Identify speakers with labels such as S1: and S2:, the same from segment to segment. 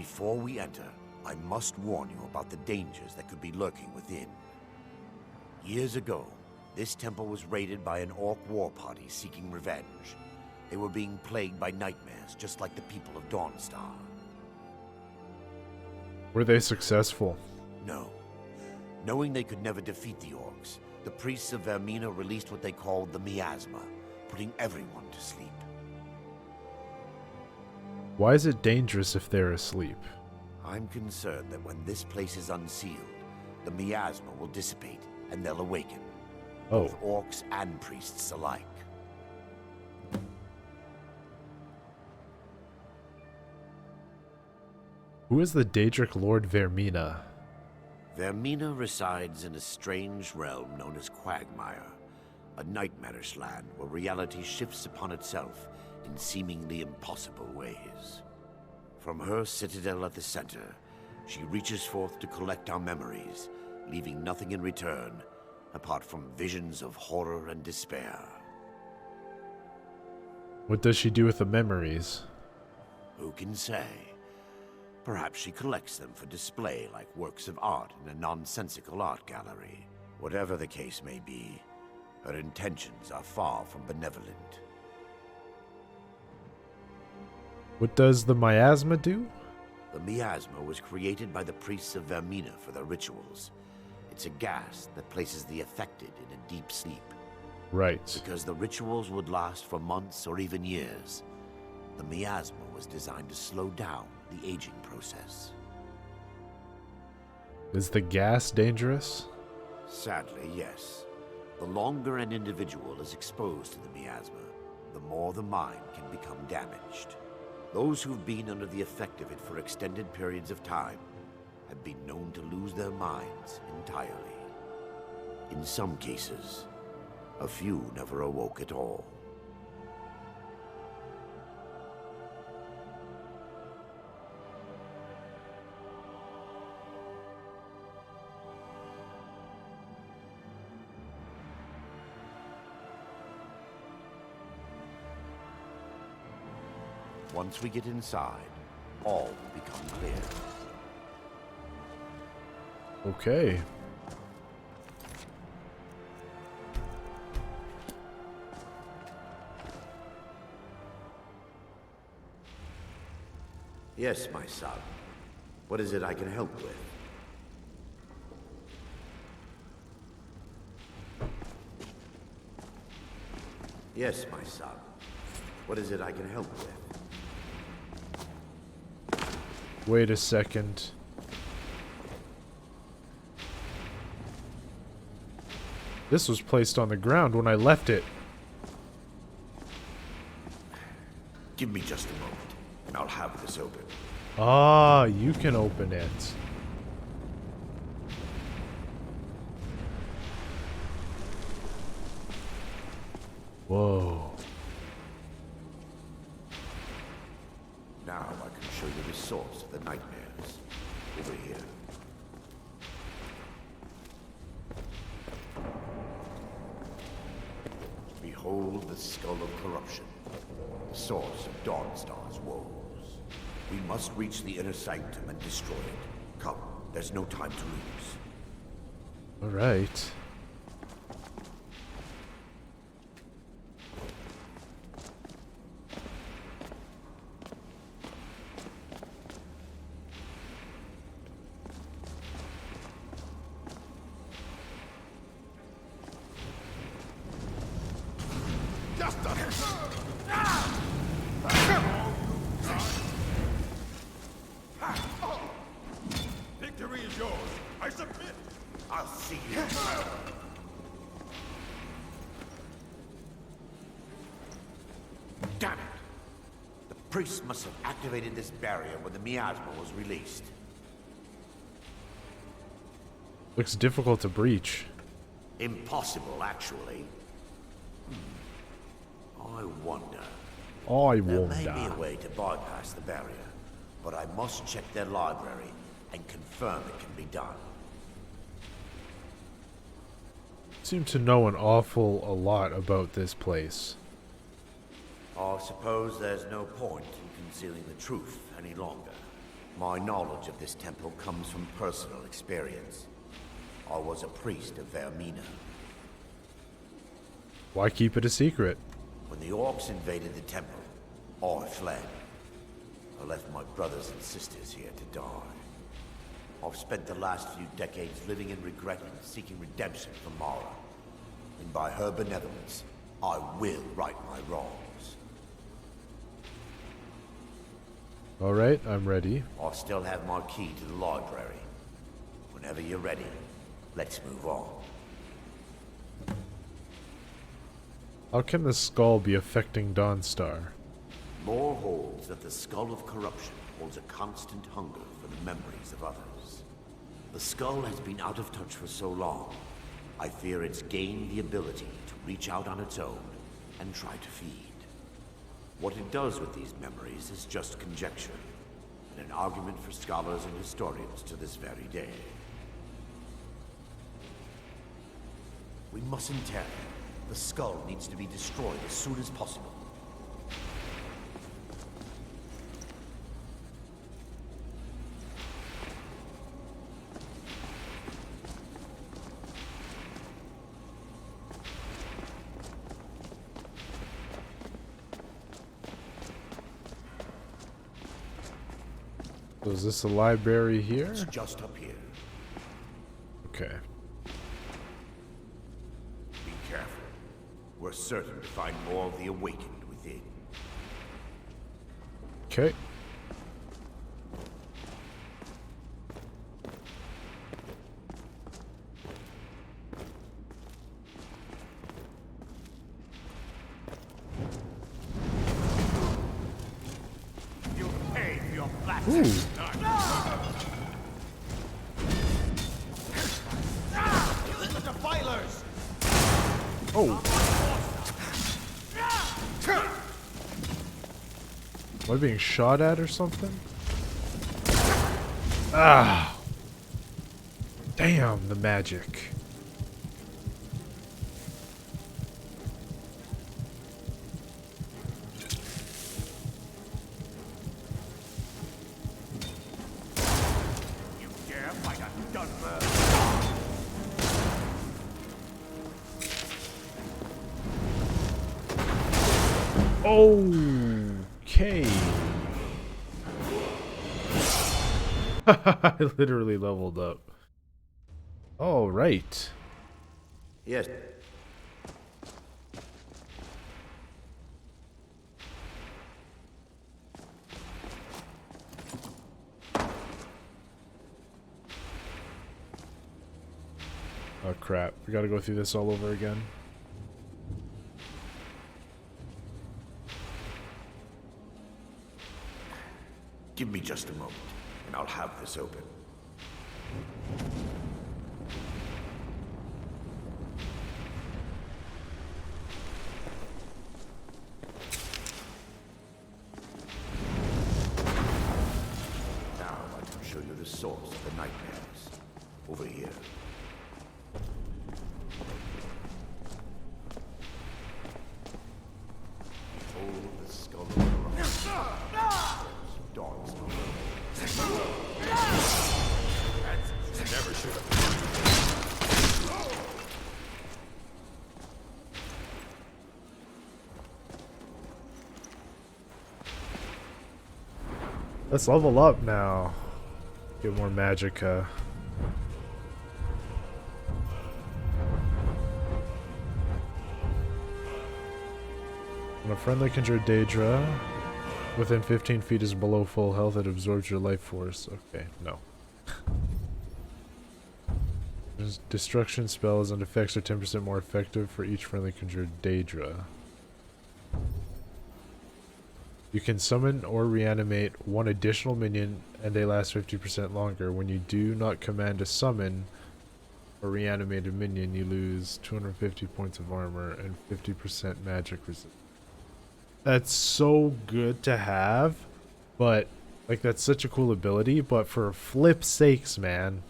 S1: Before we enter, I must warn you about the dangers that could be lurking within. Years ago, this temple was raided by an orc war party seeking revenge. They were being plagued by nightmares, just like the people of Dawnstar.
S2: Were they successful?
S1: No. Knowing they could never defeat the orcs, the priests of Vermina released what they called the miasma, putting everyone to sleep.
S2: Why is it dangerous if they're asleep?
S1: I'm concerned that when this place is unsealed, the miasma will dissipate and they'll awaken.
S2: Oh.
S1: Both orcs and priests alike.
S2: Who is the Daedric Lord Vermina?
S1: Vermina resides in a strange realm known as Quagmire, a nightmarish land where reality shifts upon itself in seemingly impossible ways. From her citadel at the center, she reaches forth to collect our memories, leaving nothing in return apart from visions of horror and despair.
S2: What does she do with the memories?
S1: Who can say? Perhaps she collects them for display like works of art in a nonsensical art gallery. Whatever the case may be, her intentions are far from benevolent.
S2: What does the miasma do?
S1: The miasma was created by the priests of Vermina for their rituals. It's a gas that places the affected in a deep sleep.
S2: Right.
S1: Because the rituals would last for months or even years, the miasma was designed to slow down the aging process.
S2: Is the gas dangerous?
S1: Sadly, yes. The longer an individual is exposed to the miasma, the more the mind can become damaged. Those who've been under the effect of it for extended periods of time have been known to lose their minds entirely. In some cases, a few never awoke at all. Once we get inside, all will become clear.
S2: Okay.
S1: Yes, my son. What is it I can help with? Yes, my son. What is it I can help with?
S2: Wait a second. This was placed on the ground when I left it.
S1: Give me just a moment, and I'll have this open.
S2: Ah, you can open it. Whoa.
S1: Now I can show you the source of the nightmares. Over here. Behold the skull of corruption, the source of Dawnstar's woes. We must reach the inner sanctum and destroy it. Come, there's no time to lose.
S2: All right.
S3: Victory is yours. I submit.
S1: I'll see you. Damn it! The priest must have activated this barrier when the miasma was released.
S2: Looks difficult to breach.
S1: Impossible, actually. I wonder.
S2: I
S1: There may be a
S2: wonder.
S1: way to bypass the barrier, but I must check their library and confirm it can be done.
S2: Seem to know an awful a lot about this place.
S1: I suppose there's no point in concealing the truth any longer. My knowledge of this temple comes from personal experience. I was a priest of Vermina.
S2: Why keep it a secret?
S1: When the orcs invaded the temple, I fled. I left my brothers and sisters here to die. I've spent the last few decades living in regret and seeking redemption from Mara. And by her benevolence, I will right my wrongs.
S2: Alright, I'm ready.
S1: I still have my key to the library. Whenever you're ready, let's move on.
S2: How can the skull be affecting Dawnstar?
S1: Lore holds that the skull of corruption holds a constant hunger for the memories of others. The skull has been out of touch for so long, I fear it's gained the ability to reach out on its own and try to feed. What it does with these memories is just conjecture, and an argument for scholars and historians to this very day. We mustn't tarry. The skull needs to be destroyed as soon as possible.
S2: So is this a library here?
S1: It's just up here.
S2: Okay.
S1: Be careful. We're certain to find more of the awakened within.
S2: Okay.
S3: You'll pay for your black
S2: Ooh.
S3: The defilers!
S2: Oh. Am I being shot at or something? Ah. Damn, the magic.
S3: You dare fight a Dunmer?
S2: Okay. I literally leveled up. All right.
S1: Yes.
S2: Oh crap. We gotta go through this all over again.
S1: Give me just a moment, and I'll have this open. Now I can show you the source of the nightmares. Over here. Behold the skull of corruption. Dogs.
S3: Never should have.
S2: Let's level up now. Get more magicka. When a friendly conjured Daedra within 15 feet is below full health, it absorbs your life force. Okay, no. Destruction spells and effects are 10% more effective for each friendly conjured Daedra. You can summon or reanimate one additional minion and they last 50% longer. When you do not command a summon or reanimate a minion, you lose 250 points of armor and 50% magic resistance. That's so good to have, but like that's such a cool ability, but for flip's sakes, man,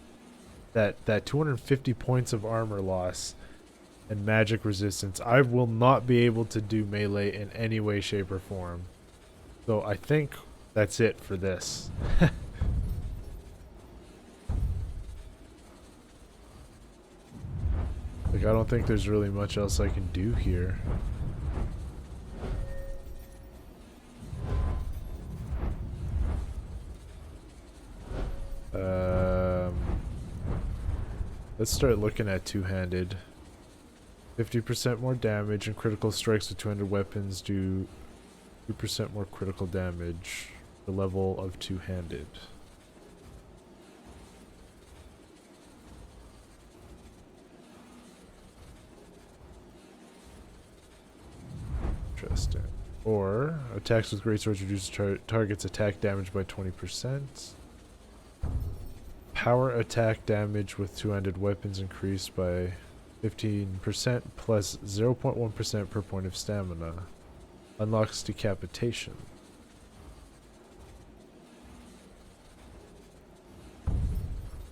S2: that 250 points of armor loss and magic resistance, I will not be able to do melee in any way, shape, or form. So I think that's it for this. Like, I don't think there's really much else I can do here. Let's start looking at two-handed. 50% more damage and critical strikes with two-handed weapons do 2% more critical damage. The level of two-handed. Interesting. Or attacks with great swords reduce target's attack damage by 20%. Power attack damage with two-handed weapons increased by 15% plus 0.1% per point of stamina. Unlocks decapitation.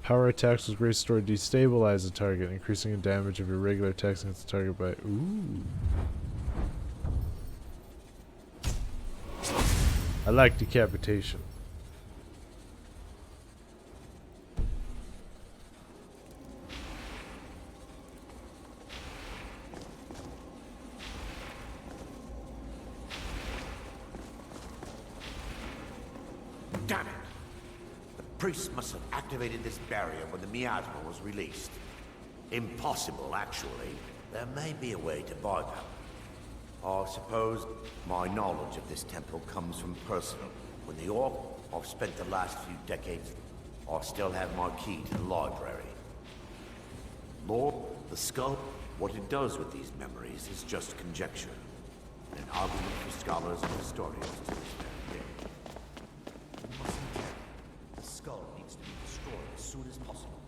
S2: Power attacks with great sword destabilize the target, increasing the damage of your regular attacks against the target by... Ooh. I like decapitation.
S1: Damn it! The priest must have activated this barrier when the miasma was released. Impossible, actually. There may be a way to bypass. I suppose my knowledge of this temple comes from personal. When the orc, I've spent the last few decades, I still have my key to the library. Lord, the skull, what it does with these memories is just conjecture. An argument for scholars and historians to this very day. We mustn't care. The skull needs to be destroyed as soon as possible.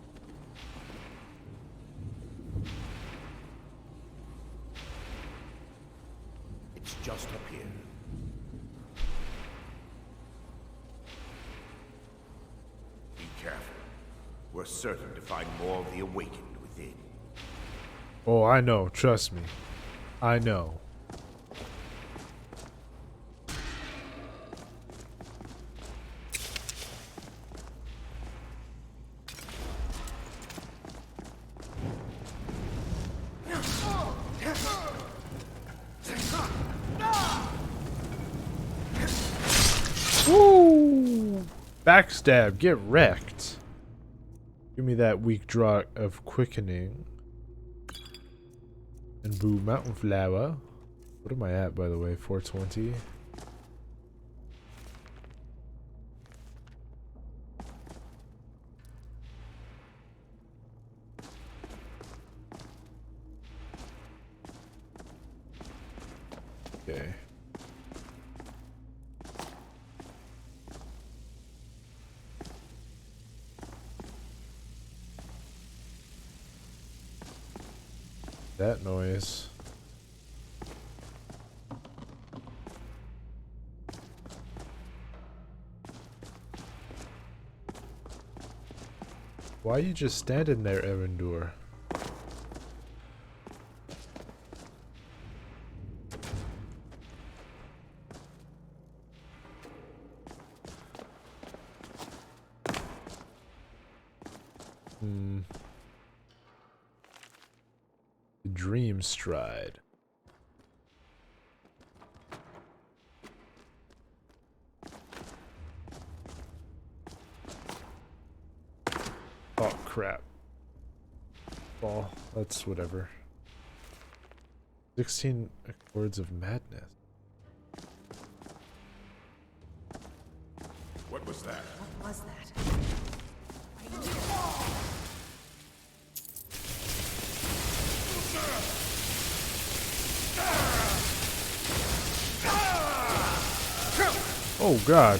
S1: It's just up here. Be careful. We're certain to find more of the awakened within.
S2: Oh, I know. Trust me. I know. Woo! Backstab, get wrecked. Give me that weak draw of quickening. And boo, mountain flower. What am I at, by the way? 420. Okay. That noise. Why are you just standing there, Erendur? Dream stride. Oh crap. Well, that's whatever. 16 Accords of Madness.
S3: What was that?
S4: What was that?
S2: Oh god.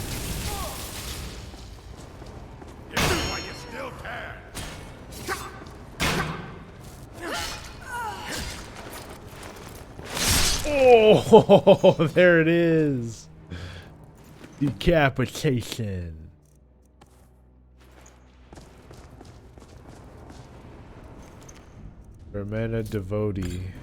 S3: You do while you still can.
S2: Oh, there it is. Decapitation. Vermana devotee.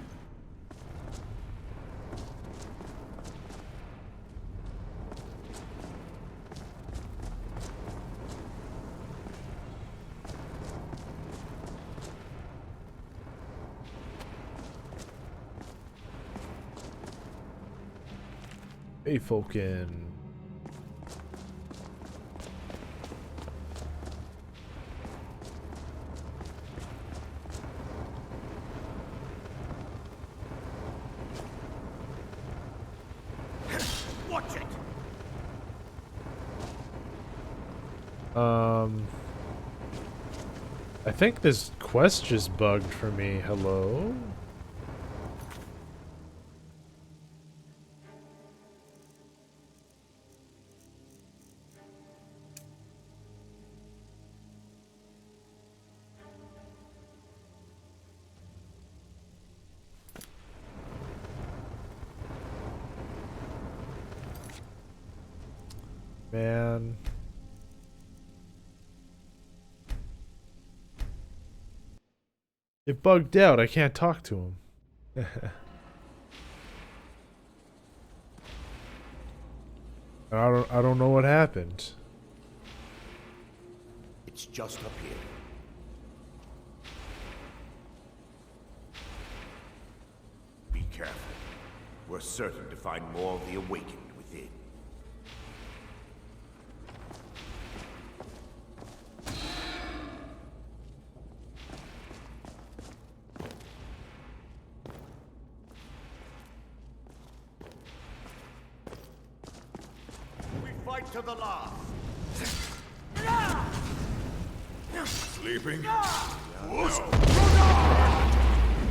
S2: Hey, Falcon.
S3: Watch it!
S2: I think this quest just bugged for me. Hello? Man. It bugged out. I can't talk to him. I don't know what happened.
S1: It's just up here. Be careful. We're certain to find more of the awakened within. We fight to the last.
S3: Sleeping? Whoosh!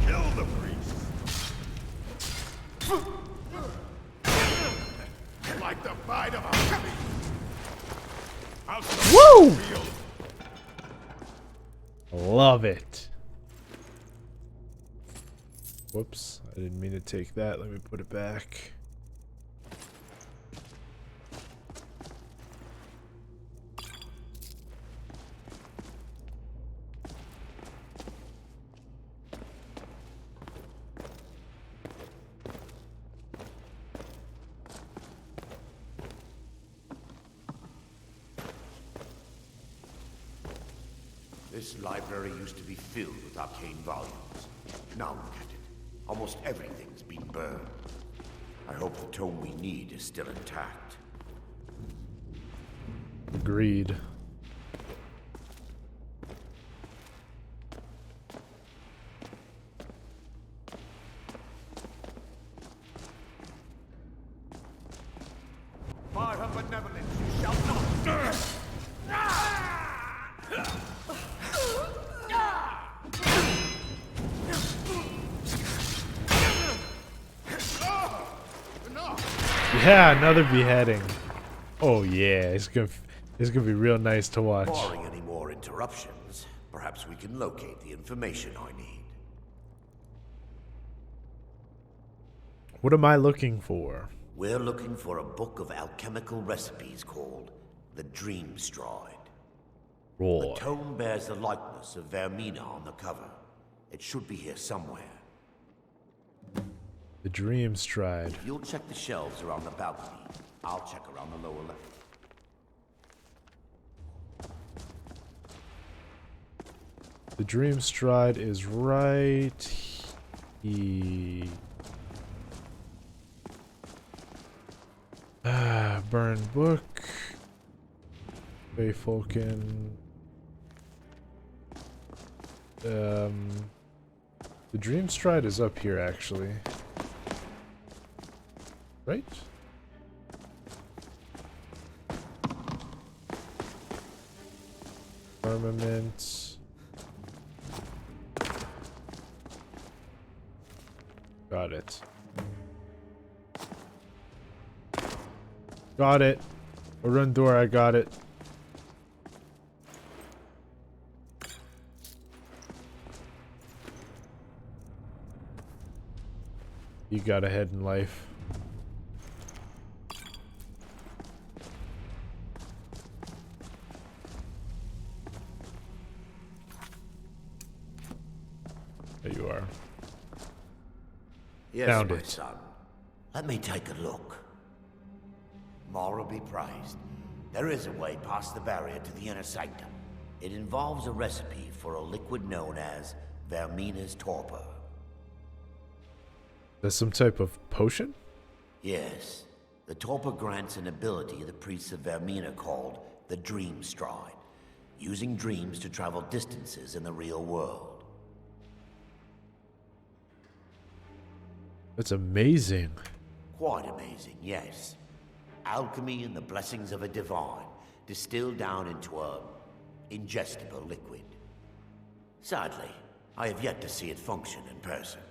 S3: Kill the priest! Like the bite of a beast!
S2: Woo! Love it. Whoops, I didn't mean to take that. Let me put it back.
S1: This library used to be filled with arcane volumes. Now look at it. Almost everything's been burned. I hope the tome we need is still intact.
S2: Agreed.
S1: By her benevolence, you shall not.
S2: Yeah, another beheading. Oh yeah, it's gonna be real nice to watch.
S1: Barring any more interruptions, perhaps we can locate the information I need.
S2: What am I looking for?
S1: We're looking for a book of alchemical recipes called the Dream Stride.
S2: Roar.
S1: The tome bears the likeness of Vermina on the cover. It should be here somewhere.
S2: The Dream Stride.
S1: If you'll check the shelves around the balcony, I'll check around the lower left.
S2: The Dream Stride is right here. Burn book. Bay Falcon. The Dream Stride is up here actually. Right? Armament. Got it. Got it. Run door, I got it. You got ahead in life. There you are.
S1: Yes,
S2: Found
S1: my
S2: it.
S1: son. Let me take a look. More will be prized. There is a way past the barrier to the inner sanctum. It involves a recipe for a liquid known as Vermina's torpor.
S2: That's some type of potion?
S1: Yes. The torpor grants an ability the priests of Vermina called the Dream Stride, using dreams to travel distances in the real world.
S2: That's amazing.
S1: Quite amazing, yes. Alchemy and the blessings of a divine, distilled down into a ingestible liquid. Sadly, I have yet to see it function in person.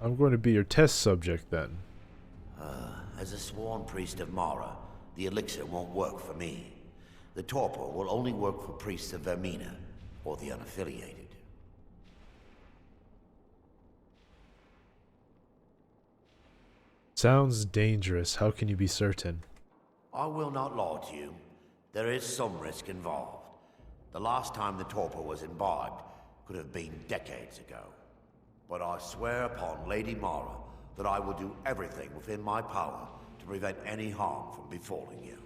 S2: I'm going to be your test subject then.
S1: As a sworn priest of Mara, the elixir won't work for me. The torpor will only work for priests of Vermina, or the unaffiliated.
S2: Sounds dangerous. How can you be certain?
S1: I will not lie to you. There is some risk involved. The last time the torpor was imbibed could have been decades ago. But I swear upon Lady Mara that I will do everything within my power to prevent any harm from befalling you.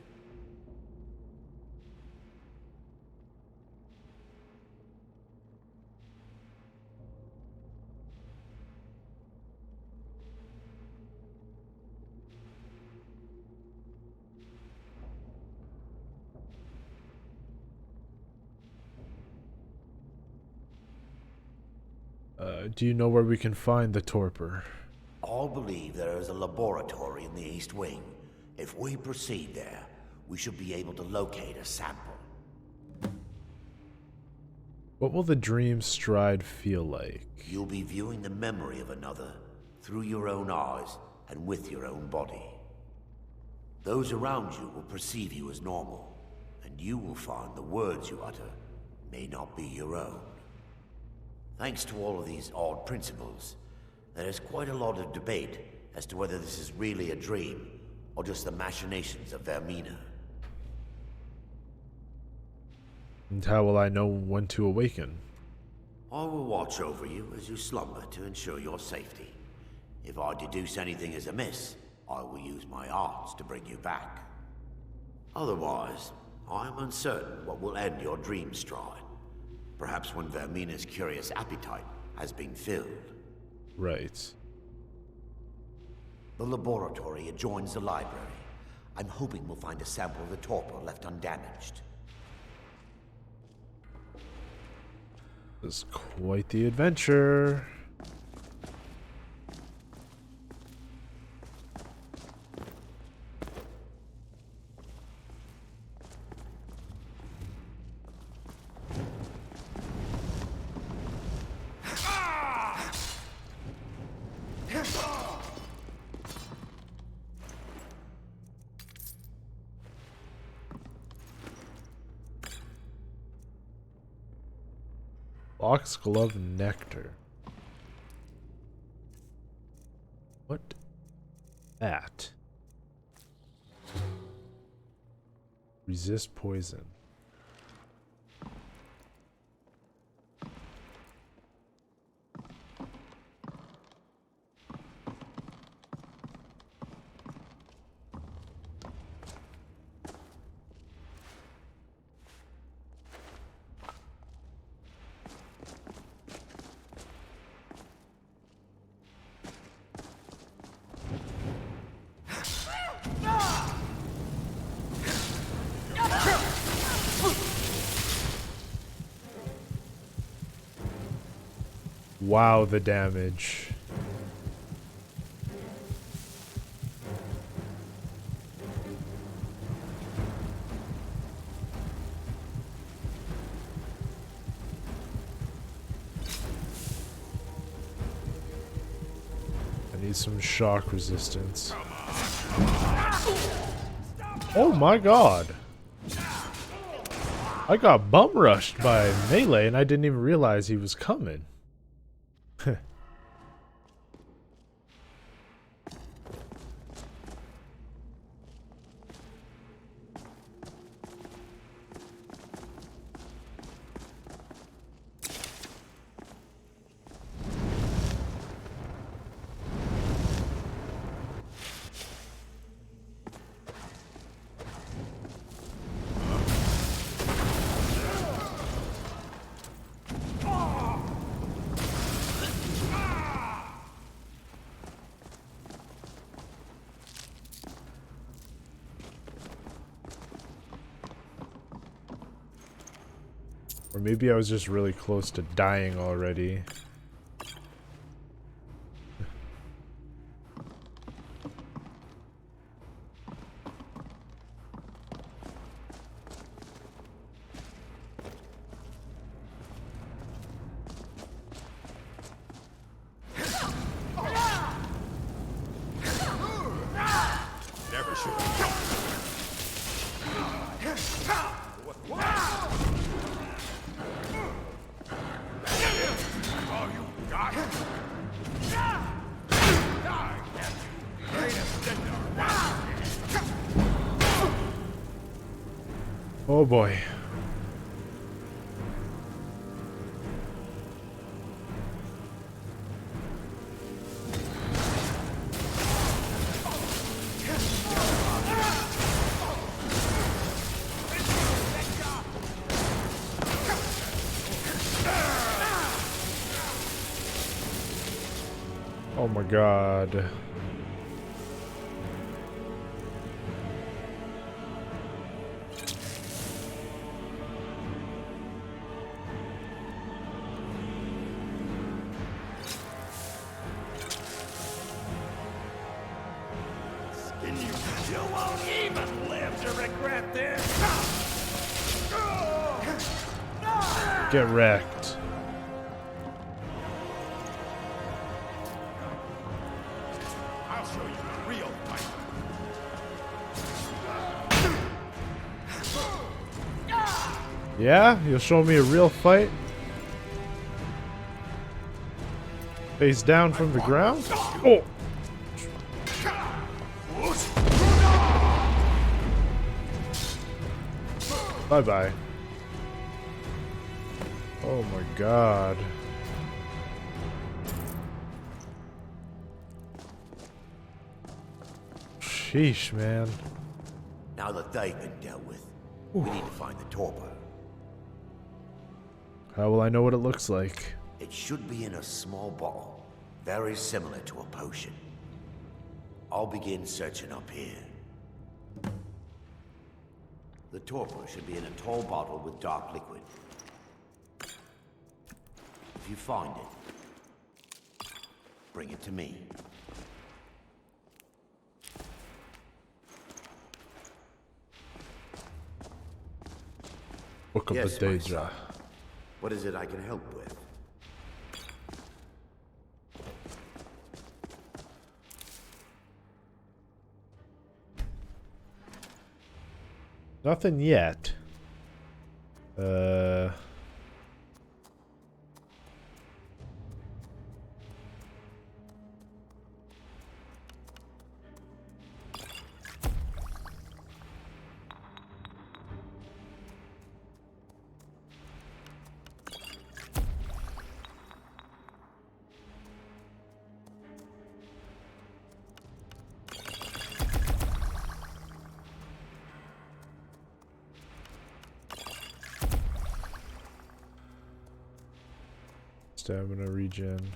S2: Do you know where we can find the torpor?
S1: All believe there is a laboratory in the East Wing. If we proceed there, we should be able to locate a sample.
S2: What will the dream stride feel like?
S1: You'll be viewing the memory of another through your own eyes and with your own body. Those around you will perceive you as normal, and you will find the words you utter may not be your own. Thanks to all of these odd principles, there is quite a lot of debate as to whether this is really a dream or just the machinations of Vermina.
S2: And how will I know when to awaken?
S1: I will watch over you as you slumber to ensure your safety. If I deduce anything is amiss, I will use my arts to bring you back. Otherwise, I am uncertain what will end your dream stride. Perhaps when Vermina's curious appetite has been filled.
S2: Right.
S1: The laboratory adjoins the library. I'm hoping we'll find a sample of the torpor left undamaged.
S2: This is quite the adventure. Foxglove nectar. What? That. Resist poison. Wow, the damage. I need some shock resistance. Oh my god! I got bum rushed by melee and I didn't even realize he was coming. Or maybe I was just really close to dying already.
S3: Never should have all you got. Die, nephew. Ain't a cinder.
S2: Oh boy. Oh my god.
S3: And you won't even live to regret this.
S2: Get wrecked.
S3: I'll show you the real fight.
S2: Yeah? You'll show me a real fight? Face down from the ground? Oh! Bye-bye. Oh my god. Sheesh, man.
S1: Now that they've been dealt with, we need to find the torpor.
S2: How will I know what it looks like?
S1: It should be in a small bottle, very similar to a potion. I'll begin searching up here. The torpor should be in a tall bottle with dark liquid. If you find it, bring it to me.
S2: Book of
S1: Yes,
S2: the
S1: my
S2: Daedra.
S1: son. What is it I can help with?
S2: Nothing yet. Stamina regen.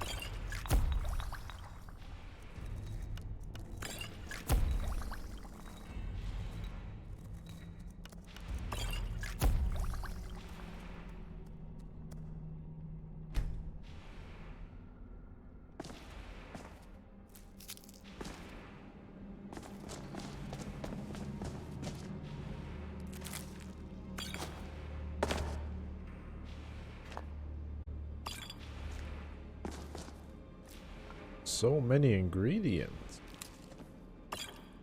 S2: So many ingredients.